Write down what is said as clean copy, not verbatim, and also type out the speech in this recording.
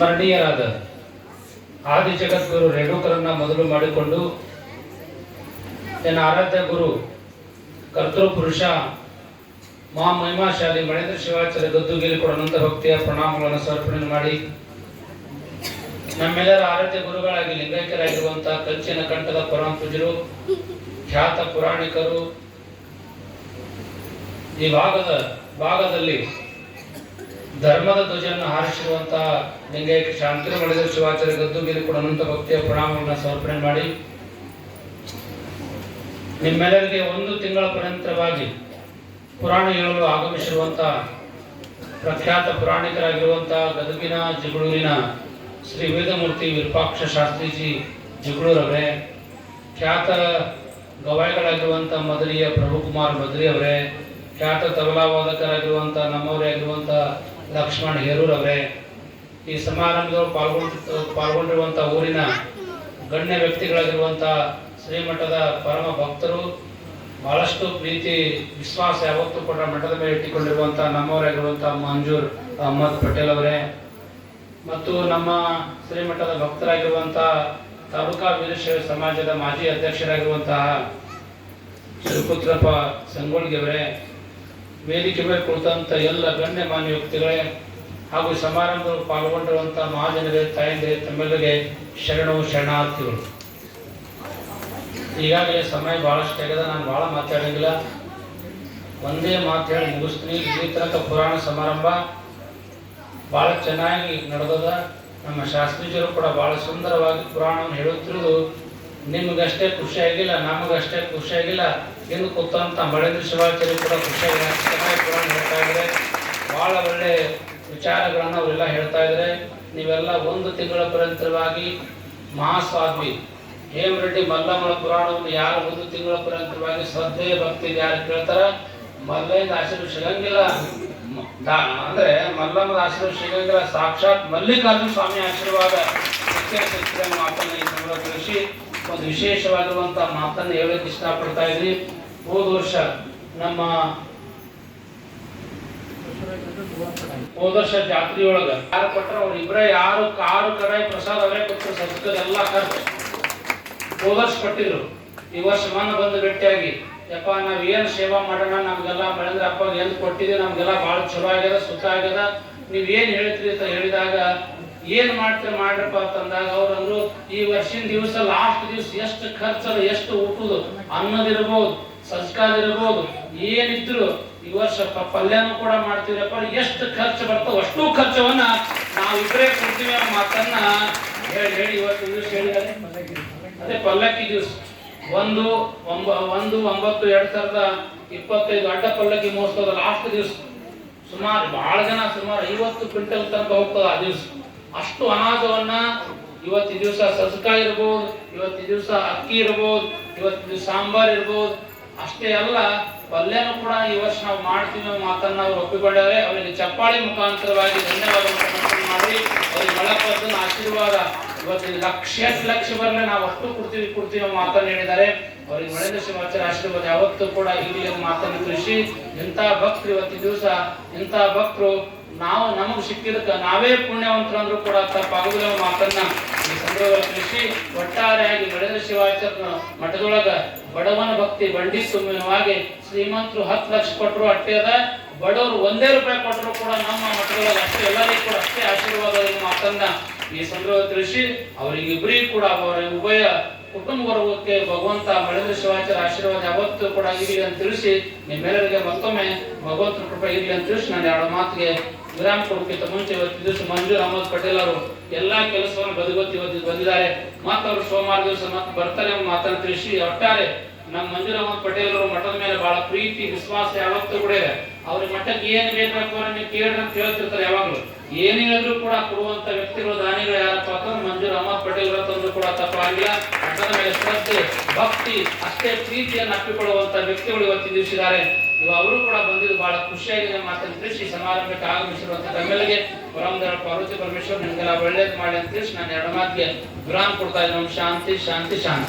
ಸ್ಮರಣೀಯರಾದ ಆದಿ ಜಗದ್ಗುರು ರೇಣುಕರನ್ನ ಮೊದಲು ಮಾಡಿಕೊಂಡು ನನ್ನ ಆರಾಧ್ಯ ಗುರು ಕರ್ತೃ ಪುರುಷ ಮಹಿಮಾಶಾಲಿ ಮಣೇಂದ್ರ ಶಿವಾಚಾರ್ಯ ಗದ್ದುಗೆಯಲ್ಲಿ ಕೂಡ ಅನಂತ ಭಕ್ತಿಯ ಪ್ರಣಾಮಗಳನ್ನು ಸಮರ್ಪಣೆ ಮಾಡಿ ನಮ್ಮೆಲ್ಲರ ಆರಾಧ್ಯ ಗುರುಗಳಾಗಿ ಲಿಂಗೈಕ್ಯರಾಗಿರುವಂತಹ ಕಂಚಿನ ಕಂಠದ ಪರಮ ಪೂಜ್ಯರು ಖ್ಯಾತ ಪುರಾಣಿಕರು ಈ ಭಾಗದಲ್ಲಿ ಧರ್ಮದ ಧ್ವಜವನ್ನು ಹಾರಿಸಿರುವಂತಹ ಲಿಂಗೈಕ್ಯ ಶಾಂತಿ ಮಣೇಂದ್ರ ಶಿವಾಚಾರ್ಯ ಗದ್ದುಗೆಯಲ್ಲಿ ಕೂಡ ಅನಂತ ಭಕ್ತಿಯ ಪ್ರಣಾಮಗಳನ್ನು ಸಮರ್ಪಣೆ ಮಾಡಿ ನಿಮ್ಮೆಲ್ಲರಿಗೆ ಒಂದು ತಿಂಗಳ ಪರ್ಯಂತರವಾಗಿ ಪುರಾಣ ಹೇಳಲು ಆಗಮಿಸಿರುವಂತಹ ಪ್ರಖ್ಯಾತ ಪುರಾಣಿಕರಾಗಿರುವಂತಹ ಗದಗಿನ ಜಗಳೂರಿನ ಶ್ರೀ ವೇದಮೂರ್ತಿ ವಿರೂಪಾಕ್ಷ ಶಾಸ್ತ್ರೀಜಿ ಜಗಳೂರವರೇ, ಖ್ಯಾತ ಗವಾಯಿಗಳಾಗಿರುವಂತಹ ಮದರಿಯ ಪ್ರಭುಕುಮಾರ್ ಮದರಿ ಅವರೇ, ಖ್ಯಾತ ತಬಲಾ ವಾದಕರಾಗಿರುವಂತಹ ನಮ್ಮವರೇ ಆಗಿರುವಂತಹ ಲಕ್ಷ್ಮಣ್ ಹೇರೂರವರೇ, ಈ ಸಮಾರಂಭದಲ್ಲಿ ಪಾಲ್ಗೊಂಡಿರುವಂತಹ ಊರಿನ ಗಣ್ಯ ವ್ಯಕ್ತಿಗಳಾಗಿರುವಂತಹ ಶ್ರೀಮಠದ ಪರಮ ಭಕ್ತರು, ಬಹಳಷ್ಟು ಪ್ರೀತಿ ವಿಶ್ವಾಸ ಯಾವತ್ತೂ ಕೂಡ ಮಠದ ಮೇಲೆ ಇಟ್ಟುಕೊಂಡಿರುವಂತಹ ನಮ್ಮವರಾಗಿರುವಂತಹ ಮಂಜೂರ್ ಅಹಮದ್ ಪಟೇಲ್ ಅವರೇ, ಮತ್ತು ನಮ್ಮ ಶ್ರೀಮಠದ ಭಕ್ತರಾಗಿರುವಂತಹ ತಾಲೂಕಾ ವೀರಶೈವ ಸಮಾಜದ ಮಾಜಿ ಅಧ್ಯಕ್ಷರಾಗಿರುವಂತಹ ಶ್ರೀಪುತ್ರಪ್ಪ ಸಂಗೋಳ್ಗಿ ಅವರೇ, ವೇದಿಕೆ ಮೇಲೆ ಕುಳಿತಂತ ಎಲ್ಲ ಗಣ್ಯ ಮಾನ್ಯ ವ್ಯಕ್ತಿಗಳೇ ಹಾಗೂ ಸಮಾರಂಭದಲ್ಲಿ ಪಾಲ್ಗೊಂಡಿರುವಂತಹ ಮಹಾಜನರೇ, ತಾಯಂದಿರೇ, ತಮ್ಮೆಲ್ಲರಿಗೆ ಶರಣಾರ್ಥಿಗಳು. ಈಗಾಗಲೇ ಸಮಯ ಬಹಳಷ್ಟು ಆಗಿದೆ, ನಾನು ಬಹಳ ಮಾತಾಡಂಗಿಲ್ಲ, ಒಂದೇ ಮಾತು ಹೇಳಿ ಮುಗಿಸ್ತೀನಿ. ಈ ತನಕ ಪುರಾಣ ಸಮಾರಂಭ ಬಹಳ ಚೆನ್ನಾಗಿ ನಡೆದದ. ನಮ್ಮ ಶಾಸ್ತ್ರೀಜರು ಕೂಡ ಬಹಳ ಸುಂದರವಾಗಿ ಪುರಾಣವನ್ನು ಹೇಳುತ್ತಿರುವುದು ನಿಮಗಷ್ಟೇ ಖುಷಿಯಾಗಿಲ್ಲ, ನಮಗಷ್ಟೇ ಖುಷಿಯಾಗಿಲ್ಲ, ಇನ್ನು ಕೂತಂತ ಮಣೇಂದ್ರ ಶಿವಾಚಾರ್ಯ ಕೂಡ ಖುಷಿಯಾಗಿ ಚೆನ್ನಾಗಿ ಪುರಾಣ ಹೇಳ್ತಾ ಇದ್ದಾರೆ. ಬಹಳ ಒಳ್ಳೆ ವಿಚಾರಗಳನ್ನು ಅವರೆಲ್ಲ ಹೇಳ್ತಾ ಇದ್ದಾರೆ. ನೀವೆಲ್ಲ ಒಂದು ತಿಂಗಳ ಪರ್ಯಂತರವಾಗಿ ಮಹಾಸ್ವಾಮಿ ಹೇಮರೆಡ್ಡಿ ಮಲ್ಲಮ್ಮನ ಪುರಾಣವನ್ನು ಯಾರು ಒಂದು ತಿಂಗಳ ಪರ್ಯಂತರವಾಗಿ ಶ್ರದ್ಧೆ ಭಕ್ತಿ ಯಾರು ಕೇಳ್ತಾರ, ಮಲ್ಲಯ್ಯನ ಆಶೀರ್ವಾದ ಸಿಗಂಗಿಲ್ಲ. ಅಂದ್ರೆ ಮಲ್ಲಮ್ಮನ ಆಶೀರ್ವಾದ ಸಿಗಂಗಿಲ್ಲ, ಸಾಕ್ಷಾತ್ ಮಲ್ಲಿಕಾರ್ಜುನ ಸ್ವಾಮಿ ಆಶೀರ್ವಾದ ಮಾತನ್ನು ಈ ಸಂದರ್ಭ ತಿಳಿಸಿ ಒಂದು ವಿಶೇಷವಾಗಿರುವಂತಹ ಮಾತನ್ನು ಹೇಳಕ್ಕೆ ಇಷ್ಟಪಡ್ತಾ ಇದ್ರಿ. ಹೋದ ವರ್ಷ ಜಾತ್ರೆಯೊಳಗ ಯಾರು ಕೊಟ್ಟರೆ ಅವ್ರ ಇಬ್ಬರೇ, ಯಾರು ಕಾರು ಕರಾಯಿ ಪ್ರಸಾದ ಅವರೇ ಕೊಟ್ಟರು, ಸಂಸ್ಕೃತ ಎಲ್ಲ ಖರ್ಚು ಹೋದ ವರ್ಷ ಕೊಟ್ಟಿದ್ರು. ಈ ವರ್ಷ ಮನ ಬಂದು ಭೇಟಿಯಾಗಿ, ಯಪ್ಪ ನಾವ್ ಏನ್ ಸೇವಾ ಮಾಡೋಣ, ನಮ್ಗೆಲ್ಲ ಮಳೇಂದ್ರ ಅಪ್ಪ ಏನ್ ಕೊಟ್ಟಿದ್ದೀವಿ, ನಮ್ಗೆಲ್ಲ ಬಹಳ ಚಲೋ ಆಗ್ಯದ, ಸುಖ ಆಗ್ಯದ, ನೀವ್ ಏನ್ ಹೇಳ್ತೀರಿ ಅಂತ ಹೇಳಿದಾಗ ಏನ್ ಮಾಡ್ರಪ್ಪ ಅಂತಂದಾಗ ಅವ್ರಂದ್ರು, ಈ ವರ್ಷಿನ ದಿವಸ ಲಾಸ್ಟ್ ದಿವಸ ಎಷ್ಟು ಖರ್ಚಲ್ಲ, ಎಷ್ಟು ಊಟದು ಅನ್ನದಿರ್ಬೋದು, ಸಂಸ್ಕಾರ ಇರ್ಬೋದು, ಏನಿದ್ರು ಈ ವರ್ಷ ಪಲ್ಯನೂ ಕೂಡ ಮಾಡ್ತೀವಪ್ಪ, ಎಷ್ಟು ಖರ್ಚು ಬರ್ತಾವ ಅಷ್ಟು ಖರ್ಚವನ್ನ ನಾವಿಬ್ಬರೇ ಕೊಡ್ತೀವಿ ಅನ್ನೋ ಮಾತನ್ನ ಹೇಳಿ ಇವತ್ತು ದಿವಸ ಹೇಳಿದ್ದಾರೆ. ಅದೇ ಪಲ್ಲಕ್ಕಿ ದಿವಸ 1/9/2025 ಅಡ್ಡ ಪಲ್ಲಕ್ಕಿ ಮೋಸ್ತದ ಲಾಸ್ಟ್ ದಿವಸ ಸುಮಾರು ಬಹಳ ಜನ ಸುಮಾರು 50 ಕ್ವಿಂಟಲ್ ತನಕ ಹೋಗ್ತದ. ಆ ದಿವಸ ಅಷ್ಟು ಅನಾಜವನ್ನ ಇವತ್ತು ದಿವಸ ಸಜ್ಜಕ ಇರ್ಬೋದು, ಇವತ್ತು ದಿವಸ ಅಕ್ಕಿ ಇರ್ಬೋದು, ಇವತ್ತು ದಿವಸ ಸಾಂಬಾರ್ ಇರ್ಬೋದು, ಅಷ್ಟೇ ಅಲ್ಲ ಪಲ್ಯನೂ ಕೂಡ ಈ ವರ್ಷ ನಾವು ಮಾಡ್ತೀವಿ ಮಾತನ್ನ ಅವ್ರು ಒಪ್ಪಿಕೊಂಡವ್ರೆ. ಅವರಿಗೆ ಚಪ್ಪಾಳಿ ಮುಖಾಂತರವಾಗಿ ಧನ್ಯವಾದ ಮಾಡಿ ಅವ್ರಿಗೆ ಮಳಪದ್ದನ ಆಶೀರ್ವಾದ ಇವತ್ತು ಲಕ್ಷ ಬರಲಿ, ನಾವು ಅಷ್ಟು ಕೊಡ್ತೀವಿ ಮಾತನ್ನು ಹೇಳಿದ್ದಾರೆ. ಅವರಿಗೆ ಮಣೇಂದ್ರ ಶಿವಾಚಾರ್ಯ ಆಶೀರ್ವಾದ ಯಾವತ್ತೂ ಕೂಡ ಇಲ್ಲಿ ಮಾತನ್ನು ತಿಳಿಸಿ, ಇಂಥ ಭಕ್ತರು ಇವತ್ತು ದಿವಸ ಇಂಥ ಭಕ್ತರು ನಾವು ನಮಗೆ ಸಿಕ್ಕಿದಕ್ಕೆ ನಾವೇ ಪುಣ್ಯವಂತರಂದ್ರೂ ಕೂಡ ತಪ್ಪಾಗುವುದಿಲ್ಲ ಮಾತನ್ನ ಈ ಸಂದರ್ಭದಲ್ಲಿ ತಿಳಿಸಿ, ಒಟ್ಟಾರೆಯಾಗಿ ಮಣೇಂದ್ರ ಶಿವಾಚಾರ್ಯ ಮಠದೊಳಗ ಬಡವನ ಭಕ್ತಿ ಬಂಡಿ ತುಂಬವಾಗಿ ಶ್ರೀಮಂತರು 10 ಲಕ್ಷ ಕೊಟ್ಟರು ಅಷ್ಟೇ ಅದ, ಬಡವರು 1 ರೂಪಾಯಿ ಕೊಟ್ಟರು ಕೂಡ ನಮ್ಮ ಮಠದೊಳಗೆ ಅಷ್ಟೇ, ಎಲ್ಲರಿಗೂ ಕೂಡ ಅಷ್ಟೇ ಆಶೀರ್ವಾದ ಮಾತನ್ನ ಈ ಸಂದರ್ಭ ತಿಳಿಸಿ, ಅವರಿಗಿಬ್ಬರಿಗೂ ಕೂಡ ಅವರ ಉಭಯ ಕುಟುಂಬ ವರ್ಗಕ್ಕೆ ಭಗವಂತ ಮಣೇಂದ್ರ ಶಿವಾಚಾರ್ಯ ಆಶೀರ್ವಾದ ಯಾವತ್ತೂ ಕೂಡ ಇರಲಿ ಅಂತ ತಿಳಿಸಿ, ನಿಮ್ಮೆಲ್ಲರಿಗೆ ಮತ್ತೊಮ್ಮೆ ಭಗವಂತನ ಕೃಪೆ ಇರಲಿ ಅಂತ ತಿಳಿಸಿ ನಾನು 2 ಮಾತಿಗೆ ವಿರಾಮ ಕೊಡೋಕ್ಕಿಂತ ಮುಂಚೆ ಇವತ್ತು ದಿವಸ ಮಂಜೂರ್ ಅಹಮದ್ ಪಟೇಲ್ ಅವರು ಎಲ್ಲಾ ಕೆಲಸವನ್ನು ಬದಿಗೊತ್ತಿ ಇವತ್ತು ಬಂದಿದ್ದಾರೆ. ಮತ್ತು ಅವರು ಸೋಮವಾರ ದಿವಸ ಮತ್ತೆ ಬರ್ತಾರೆ ಮಾತನ್ನು ತಿಳಿಸಿ, ಒಟ್ಟಾರೆ ನಮ್ಮ ಮಂಜೂರ್ ಅಹಮದ್ ಪಟೇಲ್ ಅವರು ಮಠದ ಮೇಲೆ ಬಹಳ ಪ್ರೀತಿ ವಿಶ್ವಾಸ ಯಾವತ್ತೂ ಕೂಡ ಇದೆ. ಅವ್ರಿಗೆ ಮಠಕ್ಕೆ ಏನ್ ಬೇಕು ನೀವು ಕೇಳ್ರಿ ಅಂತ ಹೇಳ್ತಿರ್ತಾರೆ. ಯಾವಾಗ್ಲೂ ಏನ್ ಹೇಳಿದ್ರು ಕೂಡ ಕೊಡುವಂತ ವ್ಯಕ್ತಿಗಳು ದಾನಿಗಳು ಯಾರಪ್ಪ ಅಂತಂದ್ರೆ ಮಂಜೂರ್ ಅಹಮದ್ ಪಟೇಲ್ ಅಂತಂದ್ರು ಕೂಡ ತಪ್ಪಾಗಿಲ್ಲ. ಮಠದ ಮೇಲೆ ಶ್ರದ್ಧೆ ಭಕ್ತಿ ಅಷ್ಟೇ ಪ್ರೀತಿಯನ್ನು ಅಪ್ಪಿಕೊಳ್ಳುವಂತ ವ್ಯಕ್ತಿಗಳು ಇವತ್ತಿನ ದಿವಸಿದ್ದಾರೆ. ಅವರು ಕೂಡ ಬಂದಿದ್ದು ಬಹಳ ಖುಷಿಯಾಗಿದೆ ಮಾತನ್ನು ತಿಳಿಸಿ, ಸಮಾರಂಭಕ್ಕೆ ಆಗಮಿಸಿರುವಂತ ತಮ್ಮೆಲ್ಲರಿಗೆ ಪರಮದರ ಪಾರ್ವತಿ ಪರಮೇಶ್ವರ್ ನಿಮ್ಗೆಲ್ಲ ಒಳ್ಳೇದು ಮಾಡಿ ಅಂತ ತಿಳಿಸಿ ನಾನು 2 ಮಾತಿಗೆ ವಿರಾಮ ಕೊಡ್ತಾ ಇದ್ದೀನಿ. ಶಾಂತಿ ಶಾಂತಿ ಶಾಂತಿ.